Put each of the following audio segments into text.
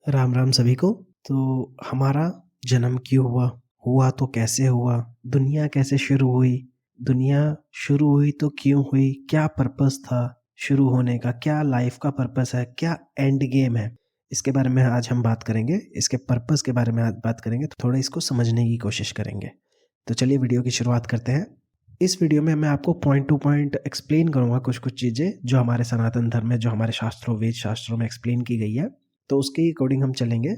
राम राम सभी को। तो हमारा जन्म क्यों हुआ, हुआ तो कैसे हुआ, दुनिया कैसे शुरू हुई, दुनिया शुरू हुई तो क्यों हुई, क्या पर्पस था शुरू होने का, क्या लाइफ का पर्पस है, क्या एंड गेम है, इसके बारे में आज हम बात करेंगे। इसके पर्पस के बारे में आज बात करेंगे, तो थोड़ा इसको समझने की कोशिश करेंगे। तो चलिए वीडियो की शुरुआत करते हैं। इस वीडियो में मैं आपको पॉइंट टू पॉइंट एक्सप्लेन करूंगा कुछ कुछ चीज़ें जो हमारे सनातन धर्म में, जो हमारे शास्त्रों, वेद शास्त्रों में एक्सप्लेन की गई है, तो उसके अकॉर्डिंग हम चलेंगे।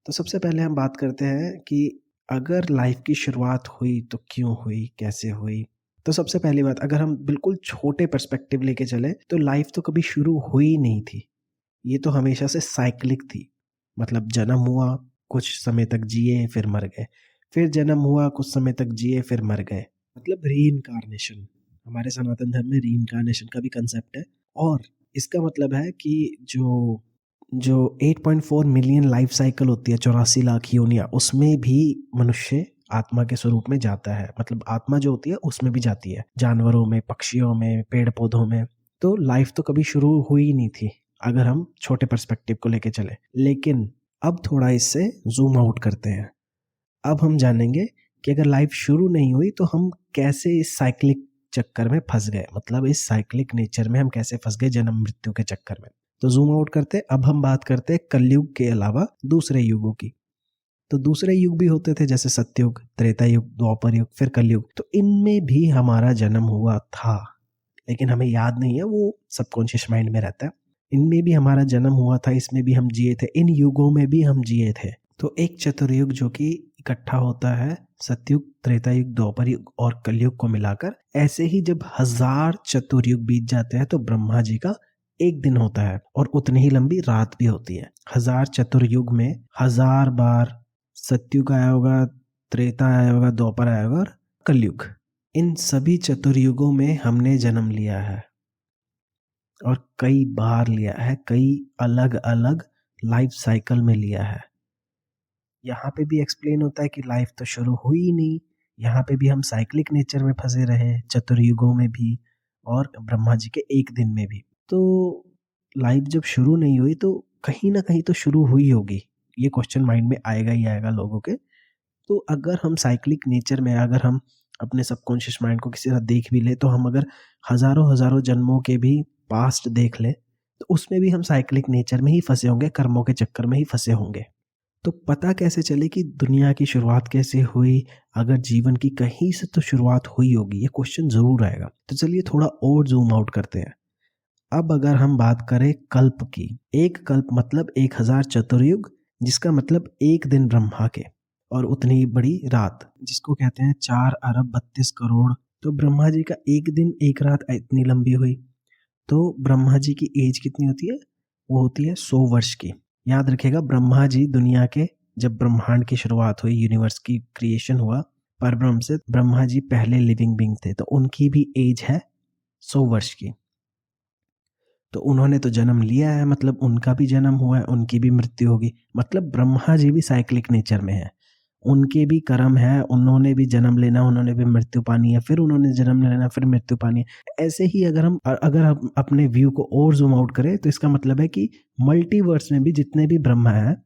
तो सबसे पहले हम बात करते हैं कि अगर लाइफ की शुरुआत हुई तो क्यों हुई, कैसे हुई। तो सबसे पहली बात, अगर हम बिल्कुल छोटे पर्सपेक्टिव लेके चले तो लाइफ तो कभी शुरू हुई नहीं थी। ये तो हमेशा से साइक्लिक थी। मतलब जन्म हुआ, कुछ समय तक जिए, फिर मर गए, फिर जन्म हुआ, कुछ समय तक जिए, फिर मर गए। मतलब रीइंकार्नेशन, हमारे सनातन धर्म में रीइंकार्नेशन का भी कंसेप्ट है। और इसका मतलब है कि जो जो 8.4 मिलियन लाइफ साइकिल होती है, 84 लाख योनियां, उसमें भी मनुष्य आत्मा के स्वरूप में जाता है। मतलब आत्मा जो होती है उसमें भी जाती है, जानवरों में, पक्षियों में, पेड़ पौधों में। तो लाइफ तो कभी शुरू हुई नहीं थी अगर हम छोटे पर्सपेक्टिव को लेके चले। लेकिन अब थोड़ा इससे जूम आउट करते हैं। अब हम जानेंगे कि अगर लाइफ शुरू नहीं हुई तो हम कैसे इस साइक्लिक चक्कर में फंस गए, मतलब इस साइक्लिक नेचर में हम कैसे फंस गए, जन्म मृत्यु के चक्कर में। तो जूम आउट करते, अब हम बात करते हैं कलयुग के अलावा दूसरे युगों की। तो दूसरे युग भी होते थे, जैसे सतयुग, त्रेता युग, द्वापर युग, फिर कलयुग। तो इनमें भी हमारा जन्म हुआ था, लेकिन हमें याद नहीं है, वो सबकॉन्शियस माइंड में रहता है। इनमें भी हमारा जन्म हुआ था, इसमें भी हम जिए थे, इन युगों में भी हम जिए थे। तो एक चतुर्युग जो कि इकट्ठा होता है सतयुग, त्रेता युग, द्वापर युग और कलयुग को मिलाकर। ऐसे ही जब 1000 चतुर्युग बीत जाते हैं तो ब्रह्मा जी का एक दिन होता है, और उतनी ही लंबी रात भी होती है। 1000 चतुर्युग में 1000 बार सतयुग आया होगा, त्रेता आया होगा, द्वापर आया होगा और कलयुग। इन सभी चतुर्युगों में हमने जन्म लिया है, और कई बार लिया है, कई अलग अलग लाइफ साइकिल में लिया है। यहाँ पे भी एक्सप्लेन होता है कि लाइफ तो शुरू हुई ही नहीं। यहाँ पे भी हम साइक्लिक नेचर में फंसे रहे, चतुर्युगों में भी और ब्रह्मा जी के एक दिन में भी। तो लाइफ जब शुरू नहीं हुई तो कहीं ना कहीं तो शुरू हुई होगी, ये क्वेश्चन माइंड में आएगा ही आएगा लोगों के। तो अगर हम साइक्लिक नेचर में, अगर हम अपने सबकॉन्शियस माइंड को किसी तरह देख भी ले, तो हम अगर हजारों हजारों जन्मों के भी पास्ट देख ले तो उसमें भी हम साइक्लिक नेचर में ही फंसे होंगे, कर्मों के चक्कर में ही फंसे होंगे। तो पता कैसे चले कि दुनिया की शुरुआत कैसे हुई, अगर जीवन की कहीं से तो शुरुआत हुई होगी, ये क्वेश्चन जरूर आएगा। तो चलिए थोड़ा और जूम आउट करते हैं। अब अगर हम बात करें कल्प की, एक कल्प मतलब 1000 चतुर्युग, जिसका मतलब एक दिन ब्रह्मा के, और उतनी बड़ी रात जिसको कहते हैं 4 अरब 32 करोड़। तो ब्रह्मा जी का एक दिन एक रात इतनी लंबी हुई, तो ब्रह्मा जी की एज कितनी होती है? वो होती है 100 वर्ष की। याद रखिएगा, ब्रह्मा जी दुनिया के, जब ब्रह्मांड की शुरुआत हुई, यूनिवर्स की क्रिएशन हुआ परब्रह्म से, ब्रह्मा जी पहले लिविंग बीइंग थे, तो उनकी भी एज है 100 वर्ष की। तो उन्होंने तो जन्म लिया है, मतलब उनका भी जन्म हुआ है, उनकी भी मृत्यु होगी। मतलब ब्रह्मा जी भी साइक्लिक नेचर में है, उनके भी कर्म है, उन्होंने भी जन्म लेना, उन्होंने भी मृत्यु पानी है, फिर उन्होंने जन्म लेना, फिर मृत्यु पानी है। ऐसे ही अगर हम अपने व्यू को और जूम आउट करें तो इसका मतलब है कि मल्टीवर्स में भी जितने भी ब्रह्मा हैं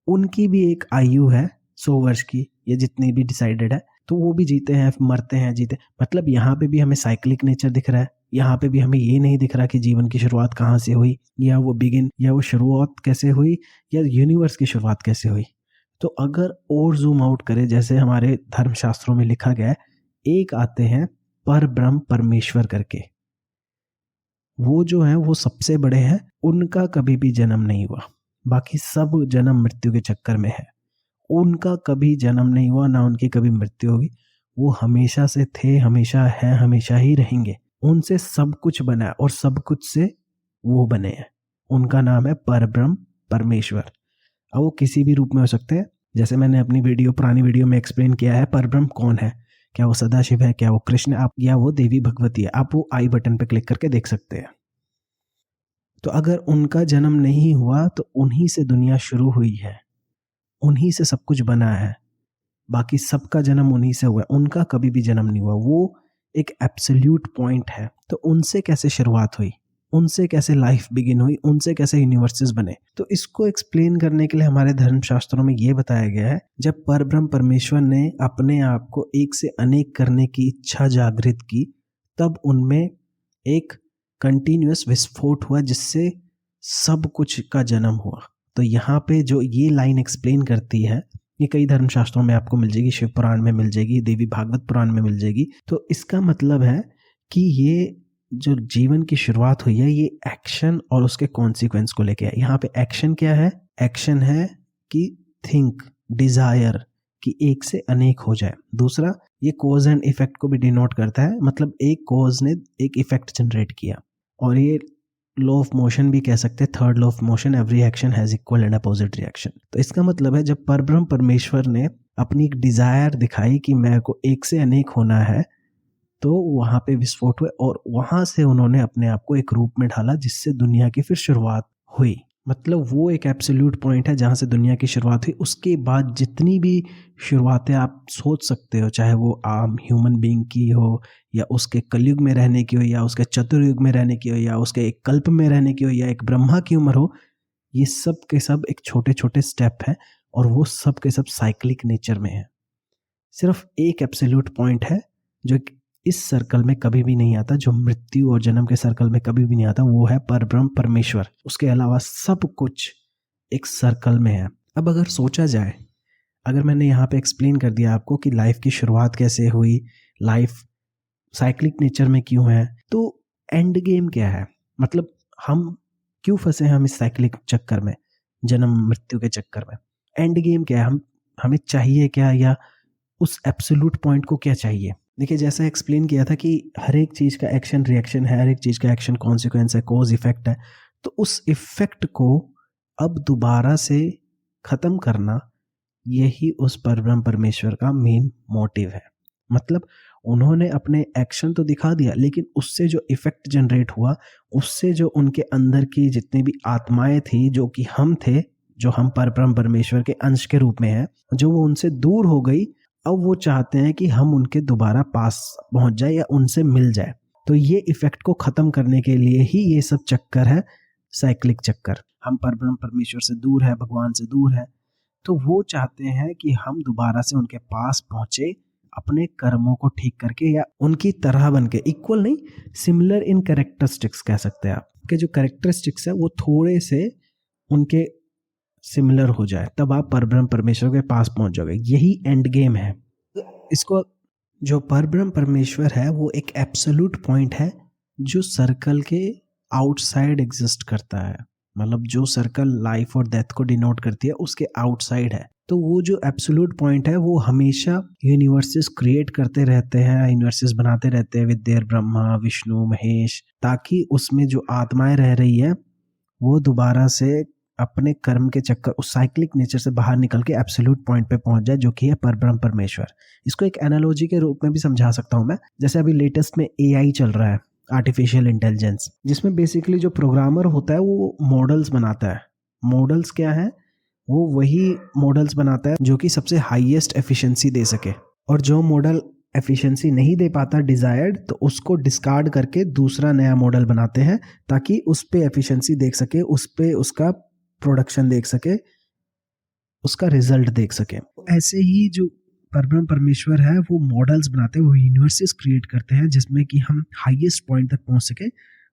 उनकी भी एक आयु है 100 वर्ष की, ये जितनी भी डिसाइडेड है। तो वो भी जीते हैं, मरते हैं, जीते। मतलब यहाँ पे भी हमें साइक्लिक नेचर दिख रहा है। यहाँ पे भी हमें ये नहीं दिख रहा कि जीवन की शुरुआत कहाँ से हुई, या वो बिगिन, या वो शुरुआत कैसे हुई, या यूनिवर्स की शुरुआत कैसे हुई। तो अगर और जूम आउट करें, जैसे हमारे धर्मशास्त्रों में लिखा गया है, एक आते हैं पर ब्रह्म परमेश्वर करके, वो जो है वो सबसे बड़े हैं, उनका कभी भी जन्म नहीं हुआ। बाकी सब जन्म मृत्यु के चक्कर में है, उनका कभी जन्म नहीं हुआ, ना उनकी कभी मृत्यु होगी। वो हमेशा से थे, हमेशा है, हमेशा ही रहेंगे। उनसे सब कुछ बना है और सब कुछ से वो बने हैं। उनका नाम है परब्रह्म परमेश्वर। अब वो किसी भी रूप में हो सकते हैं, जैसे मैंने अपनी पुरानी वीडियो में एक्सप्लेन किया है परब्रह्म कौन है। क्या वो सदाशिव है, क्या वो कृष्ण, आप, या वो देवी भगवती है। आप वो आई बटन पे क्लिक करके देख सकते हैं। तो अगर उनका जन्म नहीं हुआ तो उन्हीं से दुनिया शुरू हुई है, उन्हीं से सब कुछ बना है। बाकी सबका जन्म उन्हीं से हुआ है, उनका कभी भी जन्म नहीं हुआ। वो एक एब्सोल्यूट पॉइंट है। तो उनसे कैसे शुरुआत हुई? उनसे कैसे लाइफ बिगिन हुई, उनसे कैसे यूनिवर्सेस बने। तो इसको एक्सप्लेन करने के लिए हमारे धर्मशास्त्रों में ये बताया गया है, जब परब्रह्म परमेश्वर ने अपने आप को एक से अनेक करने की इच्छा जागृत की, तब उनमें एक कंटिन्यूअस विस्फोट हुआ जिससे सब कुछ का जन्म हुआ। तो यहाँ पे जो ये लाइन एक्सप्लेन करती है, ये कई धर्मशास्त्रों में आपको मिल जाएगी, शिव पुराण में मिल जाएगी, देवी भागवत पुराण में मिल जाएगी। तो इसका मतलब है कि ये जो जीवन की शुरुआत हुई है, ये एक्शन और उसके कॉन्सिक्वेंस को लेके है। यहाँ पे एक्शन क्या है? एक्शन है कि थिंक, डिजायर कि एक से अनेक हो जाए। दूसरा, ये कॉज एंड इफेक्ट को भी डिनोट करता है, मतलब एक कॉज ने एक इफेक्ट जनरेट किया। और ये लॉ ऑफ मोशन भी कह सकते हैं, third law of motion, every action has equal and opposite reaction. तो इसका मतलब है जब परब्रह्म परमेश्वर ने अपनी एक डिजायर दिखाई कि मेरे को एक से अनेक होना है, तो वहां पे विस्फोट हुए और वहां से उन्होंने अपने आप को एक रूप में ढाला जिससे दुनिया की फिर शुरुआत हुई। मतलब वो एक एब्सोल्यूट पॉइंट है जहां से दुनिया की शुरुआत हुई। उसके बाद जितनी भी शुरुआतें आप सोच सकते हो, चाहे वो आम ह्यूमन बीइंग की हो, या उसके कलयुग में रहने की हो, या उसके चतुर्युग में रहने की हो, या उसके एक कल्प में रहने की हो, या एक ब्रह्मा की उम्र हो, ये सब के सब एक छोटे छोटे स्टेप हैं और वो सब के सब साइक्लिक नेचर में है। सिर्फ एक एब्सोल्यूट पॉइंट है जो इस सर्कल में कभी भी नहीं आता, जो मृत्यु और जन्म के सर्कल में कभी भी नहीं आता, वो है परब्रह्म परमेश्वर। उसके अलावा सब कुछ एक सर्कल में है। अब अगर सोचा जाए, अगर मैंने यहाँ पे एक्सप्लेन कर दिया आपको कि लाइफ की शुरुआत कैसे हुई, लाइफ साइक्लिक नेचर में क्यों है, तो एंड गेम क्या है? मतलब हम क्यों फंसे हैं हम इस साइक्लिक चक्कर में, जन्म मृत्यु के चक्कर में? एंड गेम क्या है? हमें चाहिए क्या, या उस एब्सोल्यूट पॉइंट को क्या चाहिए? देखिए, जैसा एक्सप्लेन किया था कि हर एक चीज़ का एक्शन रिएक्शन है, हर एक चीज़ का एक्शन कॉन्सिक्वेंस है, कॉज इफेक्ट है। तो उस इफेक्ट को अब दोबारा से ख़त्म करना, यही उस परब्रह्म परमेश्वर का मेन मोटिव है। मतलब उन्होंने अपने एक्शन तो दिखा दिया, लेकिन उससे जो इफेक्ट जनरेट हुआ, उससे जो उनके अंदर की जितनी भी आत्माएं थी, जो कि हम थे, जो हम परब्रह्म परमेश्वर के अंश के रूप में हैं, जो वो उनसे दूर हो गई, अब वो चाहते हैं कि हम उनके दोबारा पास पहुंच जाए या उनसे मिल जाए। तो ये इफेक्ट को खत्म करने के लिए ही ये सब चक्कर है, साइक्लिक चक्कर। हम परब्रह्म परमेश्वर से दूर है, भगवान से दूर है, तो वो चाहते हैं कि हम दोबारा से उनके पास पहुंचे, अपने कर्मों को ठीक करके, या उनकी तरह बन के, इक्वल नहीं, सिमिलर इन कैरेक्टरिस्टिक्स कह सकते हैं आप, कि जो कैरेक्टरिस्टिक्स है वो थोड़े से उनके सिमिलर हो जाए, तब आप परब्रह्म परमेश्वर के पास पहुंच जाओगे। यही एंड गेम है। इसको, जो परब्रह्म परमेश्वर है वो एक एब्सोल्यूट पॉइंट है जो सर्कल के आउटसाइड एग्जिस्ट करता है। मतलब जो सर्कल लाइफ और डेथ को डिनोट करती है, उसके आउटसाइड है। तो वो जो एब्सोल्यूट पॉइंट है वो हमेशा यूनिवर्सेस क्रिएट करते रहते हैं, यूनिवर्सेस बनाते रहते हैं विद देयर ब्रह्मा विष्णु महेश, ताकि उसमें जो आत्माएं रह रही है वो दोबारा से अपने कर्म के चक्कर, उस साइक्लिक नेचर से बाहर निकल के एब्सोल्यूट पॉइंट पे पहुंच जाए, जो कि है परब्रह्म परमेश्वर। इसको एक एनालॉजी के रूप में भी समझा सकता हूं मैं। जैसे अभी लेटेस्ट में AI चल रहा है, आर्टिफिशियल इंटेलिजेंस, जिसमें बेसिकली जो प्रोग्रामर होता है वो मॉडल्स बनाता है। मॉडल्स क्या है? वो वही मॉडल्स बनाता है जो कि सबसे हाईएस्ट एफिशिएंसी दे सके, और जो मॉडल एफिशिएंसी नहीं दे पाता डिजायर्ड, तो उसको डिस्कार्ड करके दूसरा नया मॉडल बनाते हैं, ताकि उस पे एफिशिएंसी देख सके, उस पे उसका प्रोडक्शन देख सके, उसका रिजल्ट देख सके। ऐसे ही जो परब्रह्म परमेश्वर है वो मॉडल्स बनाते हैं, वो यूनिवर्सेस क्रिएट करते हैं, जिसमें कि हम हाईएस्ट पॉइंट तक पहुंच सके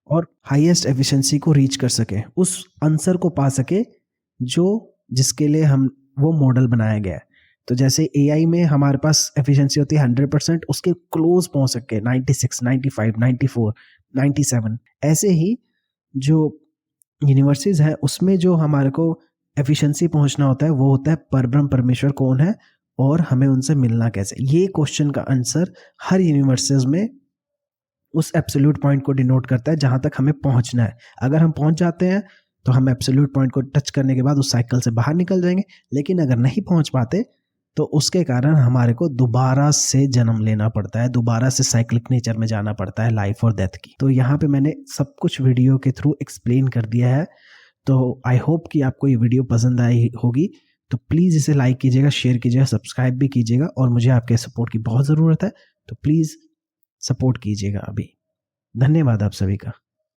और हाईएस्ट एफिशिएंसी को रीच कर सके, उस आंसर को पा सके जो जिसके लिए हम वो मॉडल बनाया गया है। तो जैसे AI में हमारे पास एफिशिएंसी होती है 100%, उसके क्लोज पहुंच सके 96, 95, 94, 97। ऐसे ही जो यूनिवर्सेस है उसमें जो हमारे को एफिशिएंसी पहुंचना होता है, वो होता है परब्रह्म परमेश्वर कौन है और हमें उनसे मिलना कैसे। ये क्वेश्चन का आंसर हर यूनिवर्सेस में उस एब्सोल्यूट पॉइंट को डिनोट करता है जहां तक हमें पहुंचना है। अगर हम पहुंच जाते हैं तो हम एब्सोल्यूट पॉइंट को टच करने के बाद उस साइकिल से बाहर निकल जाएंगे, लेकिन अगर नहीं पहुंच पाते तो उसके कारण हमारे को दोबारा से जन्म लेना पड़ता है, दोबारा से साइक्लिक नेचर में जाना पड़ता है लाइफ और डेथ की। तो यहाँ पे मैंने सब कुछ वीडियो के थ्रू एक्सप्लेन कर दिया है। तो आई होप कि आपको ये वीडियो पसंद आई होगी। तो प्लीज़ इसे लाइक कीजिएगा, शेयर कीजिएगा, सब्सक्राइब भी कीजिएगा, और मुझे आपके सपोर्ट की बहुत ज़रूरत है, तो प्लीज़ सपोर्ट कीजिएगा अभी। धन्यवाद आप सभी का।